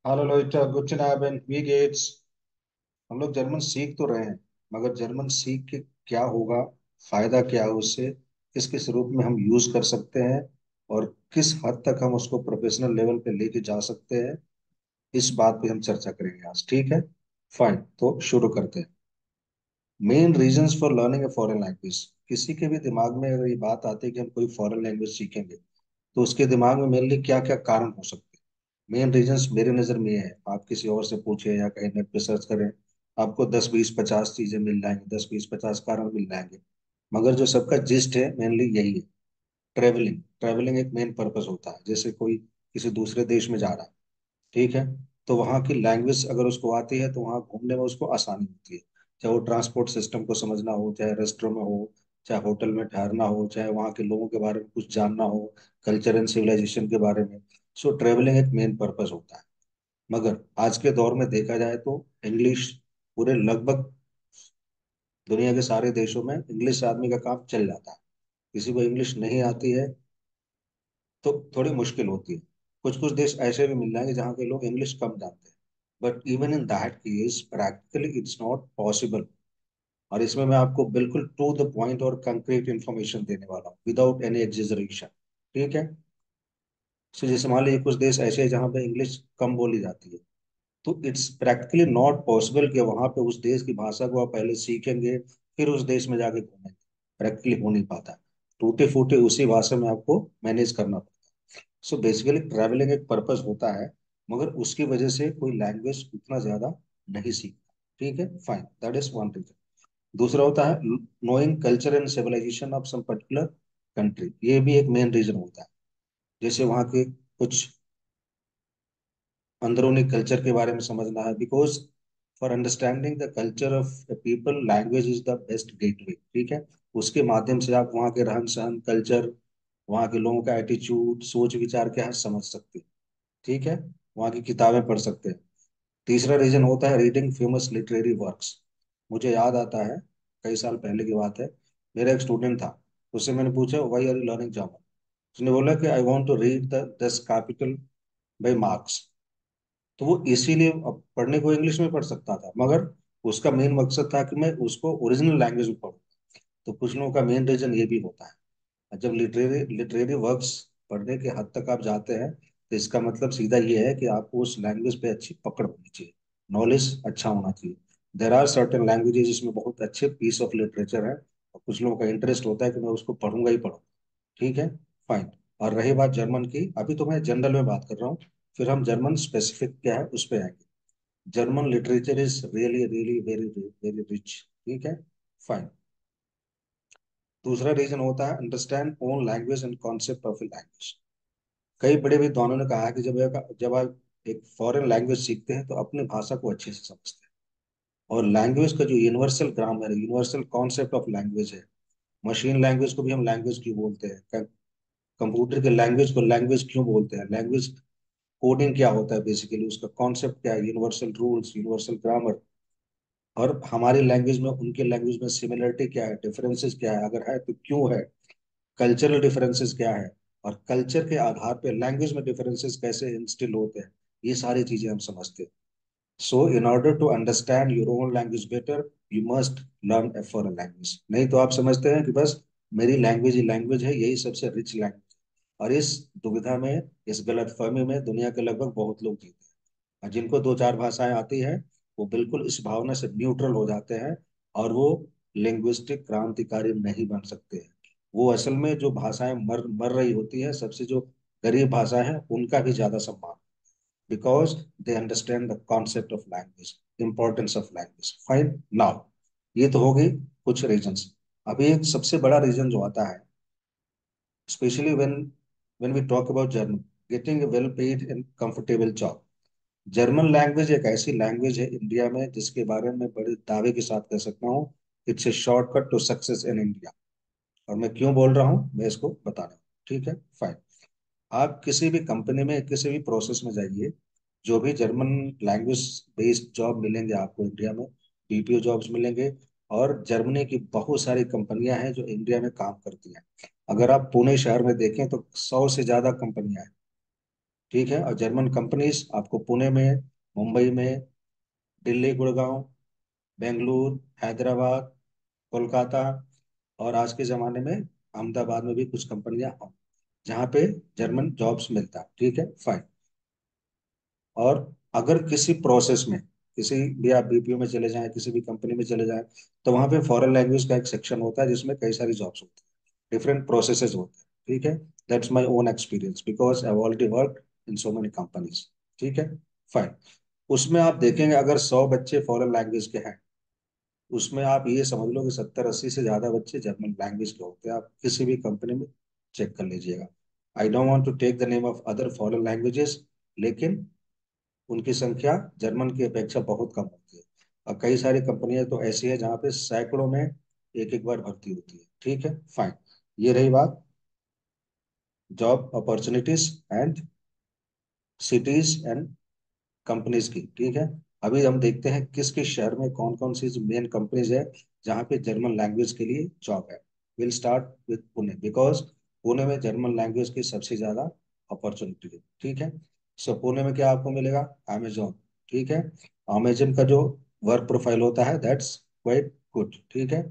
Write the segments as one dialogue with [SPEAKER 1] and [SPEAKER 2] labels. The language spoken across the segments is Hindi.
[SPEAKER 1] हेलो लोइटा, guten Abend, wie geht's? हम लोग जर्मन सीख तो रहे हैं, मगर जर्मन सीख के क्या होगा, फायदा क्या है उससे, किस किस रूप में हम यूज कर सकते हैं और किस हद तक हम उसको प्रोफेशनल लेवल पे लेके जा सकते हैं। इस बात पे हम चर्चा करेंगे आज, ठीक है? फाइन, तो शुरू करते हैं। Main reasons for learning A foreign language. किसी के भी दिमाग में अगर ये बात आती है कि हम कोई फॉरेन लैंग्वेज सीखेंगे, तो उसके दिमाग में मेनली क्या क्या कारण हो सकते हैं। मेन रीजंस मेरे नज़र में ये है, आप किसी और से पूछे या कहीं नेट पे सर्च करें, आपको 10 20 50 चीजें मिल जाएंगी, 10 20 50 कारण मिल जाएंगे। मगर जो सबका जिस्ट है मेनली यही है। ट्रेवलिंग ट्रेवलिंग एक मेन पर्पस होता है। जैसे कोई किसी दूसरे देश में जा रहा है, ठीक है, तो वहाँ की लैंग्वेज अगर उसको आती है तो वहाँ घूमने में उसको आसानी होती है। चाहे वो ट्रांसपोर्ट सिस्टम को समझना हो, चाहे रेस्टोरेंट में हो, चाहे होटल में ठहरना हो, चाहे वहाँ के लोगों के बारे में कुछ जानना हो, कल्चर एंड सिविलाइजेशन के बारे में। सो ट्रेवलिंग एक मेन पर्पस होता है। मगर आज के दौर में देखा जाए तो इंग्लिश पूरे लगभग दुनिया के सारे देशों में इंग्लिश से आदमी का काम चल जाता है। किसी को इंग्लिश नहीं आती है तो थोड़ी मुश्किल होती है। कुछ कुछ देश ऐसे भी मिल जाएंगे जहाँ के लोग इंग्लिश कम जानते हैं, but even in that case practically it's not possible. और इसमें मैं आपको बिल्कुल टू द पॉइंट और कंक्रीट इंफॉर्मेशन देने वाला हूँ विदाउट एनी एग्जेजरेशन, ठीक है? तो जैसे मान लीजिए कुछ देश ऐसे हैं जहाँ पे इंग्लिश कम बोली जाती है, तो इट्स प्रैक्टिकली नॉट पॉसिबल कि वहां पे उस देश की भाषा को आप पहले सीखेंगे फिर उस देश में जाके घूमेंगे। प्रैक्टिकली हो नहीं पाता। टूटे फूटे उसी भाषा में आपको मैनेज करना पड़ता है। सो बेसिकली ट्रैवलिंग एक पर्पस होता है, मगर उसकी वजह से कोई लैंग्वेज उतना ज्यादा नहीं सीखता। ठीक है, fine, that is one reason. दूसरा होता है knowing culture and civilisation of some particular country. ये भी एक मेन रीजन होता है। जैसे वहाँ के कुछ अंदरूनी कल्चर के बारे में समझना है, because for understanding the culture of people language is the best gateway, ठीक है? उसके माध्यम से आप वहाँ के रहन सहन, कल्चर, वहाँ के लोगों का एटीट्यूड, सोच विचार क्या है समझ सकते हैं, ठीक है? वहाँ की किताबें पढ़ सकते हैं। तीसरा रीजन होता है रीडिंग फेमस लिटरेरी वर्क्स। मुझे याद आता है, कई साल पहले की बात है, मेरा एक स्टूडेंट था, उससे मैंने पूछा why are you learning German. उसने बोला कि I want to read the 10 capital by Marx. तो वो इसीलिए अब पढ़ने को इंग्लिश में पढ़ सकता था, मगर उसका मेन मकसद था कि मैं उसको ओरिजिनल लैंग्वेज में पढूं। तो कुछ लोगों का मेन रीजन ये भी होता है। जब लिटरेरी लिटरेरी वर्क्स पढ़ने के हद तक आप जाते हैं, तो इसका मतलब सीधा ये है कि आपको उस लैंग्वेज पे अच्छी पकड़ होनी चाहिए, नॉलेज अच्छा होना चाहिए। देर आर सर्टेन लैंग्वेजेस जिसमें बहुत अच्छे पीस ऑफ लिटरेचर है, और कुछ लोगों का इंटरेस्ट होता है कि मैं उसको पढ़ूंगा ही पढ़ूंगा, ठीक है? फाइन। और रही बात जर्मन की, अभी तो मैं जनरल में बात कर रहा हूँ, फिर हम जर्मन स्पेसिफिक क्या है उस पर आएंगे। German literature is really really very very rich, ठीक है? फाइन। दूसरा रीजन होता है understand own language and concept of language. कई बड़े विद्वानों ने कहा है कि जब आप एक फॉरेन लैंग्वेज सीखते हैं तो अपनी भाषा को अच्छे से समझते हैं। और लैंग्वेज का जो यूनिवर्सल ग्रामर है, यूनिवर्सल कॉन्सेप्ट ऑफ लैंग्वेज है। मशीन लैंग्वेज को भी हम लैंग्वेज क्यों बोलते हैं? कंप्यूटर के लैंग्वेज को लैंग्वेज क्यों बोलते हैं? लैंग्वेज कोडिंग क्या होता है, बेसिकली उसका कॉन्सेप्ट क्या है, यूनिवर्सल रूल्स, यूनिवर्सल ग्रामर। और हमारी लैंग्वेज में उनके लैंग्वेज में सिमिलरिटी क्या है, डिफरेंसेस क्या है, अगर है तो क्यों है, कल्चरल डिफरेंसेस क्या है, और कल्चर के आधार पे लैंग्वेज में डिफरेंसेस कैसे इंस्टिल होते हैं, ये सारी चीजें हम समझते हैं। So in order to understand your own language better, you must learn a foreign language. नहीं तो आप समझते हैं कि बस मेरी लैंग्वेज ही लैंग्वेज है, यही सबसे रिच लैंग्वेज है। और इस दुविधा में, इस गलतफहमी में दुनिया के लगभग बहुत लोग जीते हैं। और जिनको दो चार भाषाएं आती हैं, वो बिल्कुल इस भावना से न्यूट्रल हो जाते हैं, और वो लिंग्विस्टिक क्रांतिकारी नहीं बन सकते हैं। वो असल में जो भाषाएं मर मर रही होती है, सबसे जो गरीब भाषा है उनका भी ज्यादा सम्मान, because they understand the concept of language, importance of language. Fine, now ये तो हो गई कुछ रीजंस। अभी एक सबसे बड़ा रीजन जो आता है, specially when we talk about German, getting a well paid and comfortable job. German language एक ऐसी लैंग्वेज है इंडिया में जिसके बारे में बड़े दावे के साथ कह सकता हूँ, it's a shortcut to success in India. और मैं क्यों बोल रहा हूँ मैं इसको बता रहा हूँ, ठीक है? फाइन। आप किसी भी कंपनी में, किसी भी प्रोसेस में जाइए, जो भी जर्मन लैंग्वेज बेस्ड जॉब मिलेंगे आपको इंडिया में, बीपीओ जॉब्स मिलेंगे। और जर्मनी की बहुत सारी कंपनियां हैं जो इंडिया में काम करती हैं। अगर आप पुणे शहर में देखें तो 100 से ज्यादा कंपनियां हैं। ठीक है। और जर्मन कंपनीज आपको पुणे में, मुंबई में, दिल्ली, गुड़गांव, बेंगलुरु, हैदराबाद, कोलकाता, और आज के ज़माने में अहमदाबाद में भी कुछ कंपनियां हैं जहाँ पे जर्मन जॉब्स मिलता है। ठीक है, फाइन। और अगर किसी प्रोसेस में, किसी भी आप बीपीओ में चले जाएं, किसी भी कंपनी में चले जाएं, तो वहाँ पे फॉरेन लैंग्वेज का एक सेक्शन होता है जिसमें कई सारी जॉब्स होती हैं, डिफरेंट प्रोसेसेस होते हैं। ठीक है, that's my own experience because I already work in so many companies. ठीक है, फाइन। उसमें आप देखेंगे अगर 100 बच्चे फॉरेन लैंग्वेज के हैं, उसमें आप ये समझ लो कि 70-80 से ज्यादा बच्चे जर्मन लैंग्वेज के होते हैं। आप किसी भी कंपनी में चेक कर लीजिएगा। I don't want to take the name of other foreign languages, लेकिन उनकी संख्या जर्मन की अपेक्षा बहुत कम होती है। और कई सारी कंपनियां तो ऐसी है जहाँ पे सैकड़ों में एक एक बार भर्ती होती है। ठीक है, फाइन। ये रही बात job opportunities and cities and companies की। ठीक है, अभी हम देखते हैं किस किस शहर में कौन कौन सी मेन कंपनीज है जहाँ पे जर्मन लैंग्वेज के लिए जॉब है। Will start with Pune because Pune में जर्मन लैंग्वेज की सबसे ज्यादा अपॉर्चुनिटी है। ठीक है, सो पुणे में क्या आपको मिलेगा? अमेजोन। ठीक है, अमेजन का जो वर्क प्रोफाइल होता है दैट्स क्वाइट गुड। ठीक है,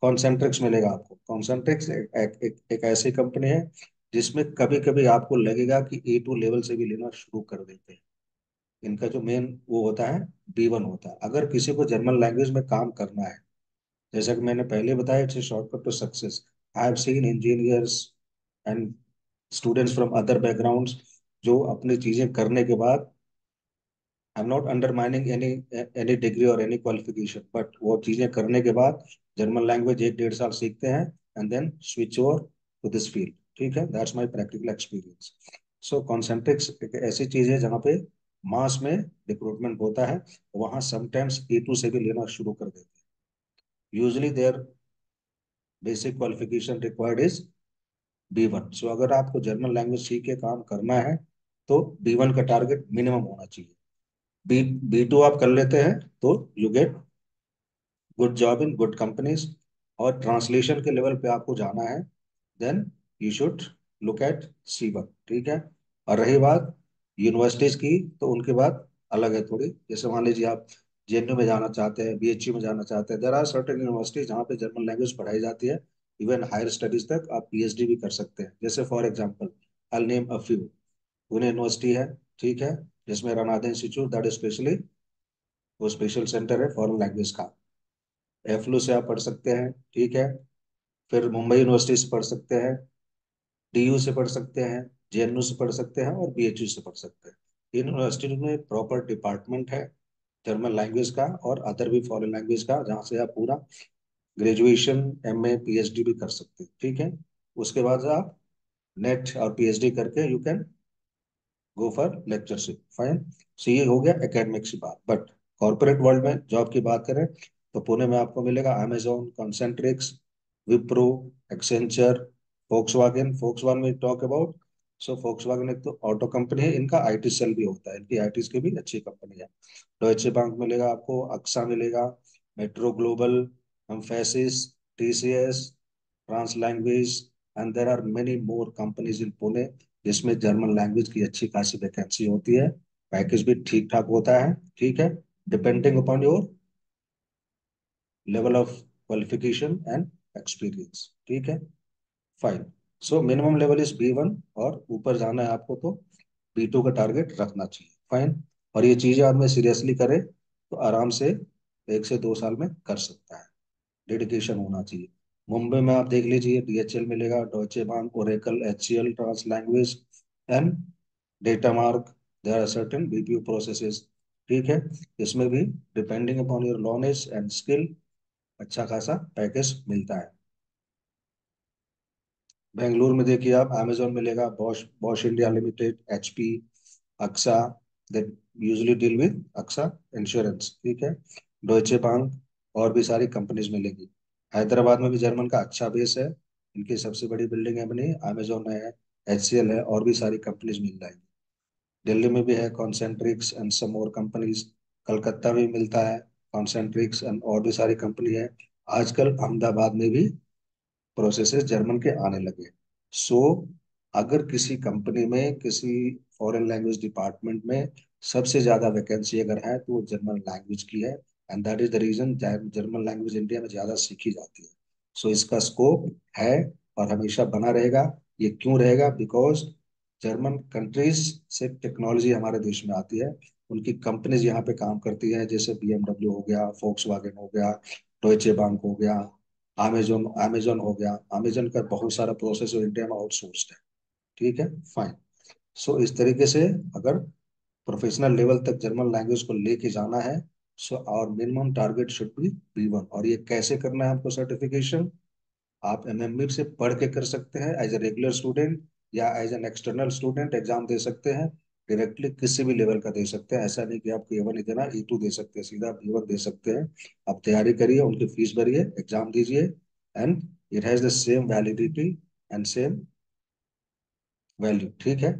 [SPEAKER 1] कॉन्सेंट्रिक्स मिलेगा आपको। कॉन्सेंट्रिक्स एक ऐसी कंपनी है जिसमें कभी कभी आपको लगेगा कि A2 लेवल से भी लेना शुरू कर देते हैं। इनका जो मेन वो होता है B1 होता है। अगर किसी को जर्मन लैंग्वेज में काम करना है, जैसा कि मैंने पहले बताया, it's a shortcut to success. I have seen engineers and students from other backgrounds जो अपनी चीजें करने के बाद, I am not undermining any degree और एनी क्वालिफिकेशन, बट वो चीजें करने के बाद जर्मन लैंग्वेज 1-1.5 साल सीखते हैं and then switch over to this field. ठीक है, that's my practical experience. So Concentrix एक ऐसी चीज है जहाँ पे मास में रिक्रूटमेंट होता है। वहाँ समटाइम्स A2 से भी लेना शुरू कर देते हैं। Usually their basic qualification required is B1। So अगर आपको जर्मन लैंग्वेज सीख के काम करना है तो B1 का टारगेट मिनिमम होना चाहिए। B2 आप कर लेते हैं तो you get good job in good companies. और ट्रांसलेशन के लेवल पे आपको जाना है, then you should look at C1। ठीक है, और रही बात यूनिवर्सिटीज की, तो उनकी बात अलग है थोड़ी। जैसे मान लीजिए आप JNU में जाना चाहते हैं, BHU में जाना चाहते हैं, देर आर सर्टेन यूनिवर्सिटीज जहाँ पे जर्मन लैंग्वेज पढ़ाई जाती है। इवन हायर स्टडीज तक आप PhD भी कर सकते हैं। जैसे for example I name a few. Pune university है, ठीक है, जिसमें रनादे इंस्टीट्यूट दैट स्पेशली वो स्पेशल सेंटर है फॉरेन लैंग्वेज का। एफलू से आप पढ़ सकते हैं। ठीक है, फिर मुंबई यूनिवर्सिटी से पढ़ सकते हैं, DU से पढ़ सकते हैं, JNU से पढ़ सकते हैं, और BHU से पढ़ सकते हैं। इन यूनिवर्सिटी में प्रॉपर डिपार्टमेंट है जर्मन लैंग्वेज का और अदर भी फॉरेन लैंग्वेज का, जहाँ से आप पूरा ग्रेजुएशन, MA, PhD भी कर सकते हैं। ठीक है, उसके बाद आप नेट और PhD करके you can go for lectureship. Fine. So ये हो गया एकेडमिक्स की बात। बट कॉर्पोरेट वर्ल्ड में जॉब की बात करें तो पुणे में आपको मिलेगा Amazon, Concentrix, Wipro, Accenture, Volkswagen. Volkswagen में टॉक अबाउट, सो फोक्सवागन एक तो ऑटो कंपनी है, इनका IT सेल भी होता है, इनकी IT की भी अच्छी कंपनी है। डॉइचे बैंक मिलेगा आपको, अक्सा मिलेगा, Metro Global, Mphasis, TCS, trans language, and there are many more companies in Pune जिसमें जर्मन लैंग्वेज की अच्छी खासी वैकेंसी होती है। पैकेज भी ठीक ठाक होता है। ठीक है, depending upon your level of qualification and experience. ठीक है, fine. So minimum level is B1, और ऊपर जाना है आपको तो B2 का टारगेट रखना चाहिए। फाइन। और ये चीजें आदमी सीरियसली करे तो आराम से 1 से 2 साल में कर सकता है। डेडिकेशन होना चाहिए। मुंबई में आप देख लीजिए, DHL मिलेगा, Deutsche Bank, Oracle, HCL, trans language and data mark. There are certain BPO processes. ठीक है, इसमें भी depending upon your knowledge and skill अच्छा खासा पैकेज मिलता है। बेंगलुरु में देखिए आप, अमेजोन मिलेगा, Bosch Bosch India limited, HP, Axa, they usually deal with Axa insurance. ठीक है, डॉइचे बैंक, और भी सारी कंपनीज मिलेगी। हैदराबाद में भी जर्मन का अच्छा बेस है, इनकी सबसे बड़ी बिल्डिंग है बनी, अमेजोन है, HCL है, और भी सारी कंपनीज मिल जाएंगी। दिल्ली में भी है कॉन्सेंट्रिक्स एंड सम और कंपनीज। कलकत्ता में भी मिलता है कॉन्सेंट्रिक्स एंड और भी सारी कंपनी है। आजकल अहमदाबाद में भी प्रोसेसेस जर्मन के आने लगे। सो अगर किसी कंपनी में, किसी फॉरेन लैंग्वेज डिपार्टमेंट में सबसे ज्यादा वैकेंसी अगर है तो वो जर्मन लैंग्वेज की है। And that is the reason German language India में ज्यादा सीखी जाती है। सो इसका स्कोप है और हमेशा बना रहेगा। ये क्यों रहेगा? बिकॉज जर्मन कंट्रीज से टेक्नोलॉजी हमारे देश में आती है। उनकी कंपनीज यहाँ पे काम करती हैं, जैसे BMW हो गया, फोक्सवागन हो गया, डॉयचे बैंक हो गया, अमेजोन अमेजोन हो गया। अमेजोन का बहुत सारा प्रोसेस इंडिया में आउटसोर्स्ड है। ठीक है, फाइन। सो इस तरीके से अगर प्रोफेशनल लेवल तक जर्मन लैंग्वेज को लेके जाना है, so our minimum target should be B1। और ये कैसे करना है हमको सर्टिफिकेशन? आप MMB से पढ़ के कर सकते हैं एज ए रेगुलर स्टूडेंट, या as an external student exam दे सकते हैं। डायरेक्टली किसी भी लेवल का दे सकते हैं। ऐसा नहीं कि आपको A1 ही देना, E2 दे सकते हैं, सीधा B1 दे सकते हैं। आप तैयारी करिए, उनकी फीस भरिए, एग्जाम दीजिए, and it has the same validity and same value. ठीक है,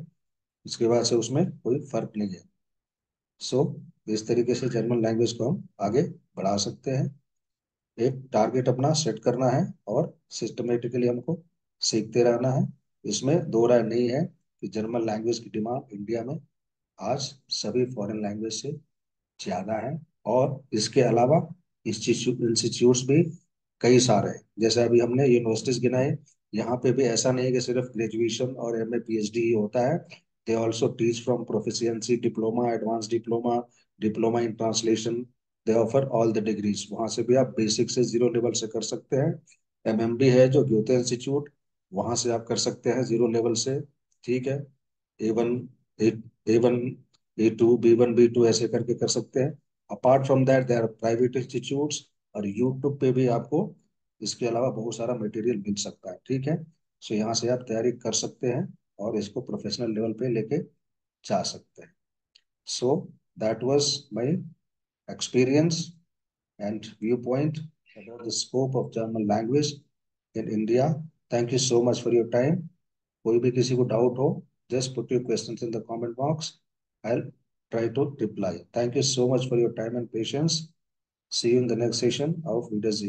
[SPEAKER 1] इसके बाद से उसमें कोई फर्क नहीं है। सो इस तरीके से जर्मन लैंग्वेज को हम आगे बढ़ा सकते हैं। एक टारगेट अपना सेट करना है और सिस्टमेटिकली हमको सीखते रहना है। इसमें दो राय नहीं है कि जर्मन लैंग्वेज की डिमांड इंडिया में आज सभी फॉरेन लैंग्वेज से ज्यादा है। और इसके अलावा इंस्टीट्यूट्स भी कई सारे हैं। जैसे अभी हमने यूनिवर्सिटीज गिनाए, यहाँ पे भी ऐसा नहीं है कि सिर्फ ग्रेजुएशन और MA PhD ही होता है। They also teach from proficiency diploma, advance diploma, diploma in translation. They offer all the degrees. वहां से भी आप बेसिक से जीरो लेवल से कर सकते हैं। MMD है जो ग्योते इंस्टीट्यूट, वहां से आप कर सकते हैं जीरो लेवल से। ठीक है, A1, A1, A2, B1 B2 ऐसे करके कर सकते हैं। Apart from that there are private institutes, और यूट्यूब पे भी आपको इसके अलावा बहुत सारा मटेरियल मिल सकता है। ठीक है, सो यहाँ से आप तैयारी कर सकते हैं और इसको प्रोफेशनल लेवल पे लेके जा सकते हैं। So that was my experience and view point about the scope of German language in India. Thank you so much for your time. कोई भी किसी को डाउट हो, just put your questions in the comment box. I'll try to reply. Thank you so much for your time and patience. See you in the next session of Leaders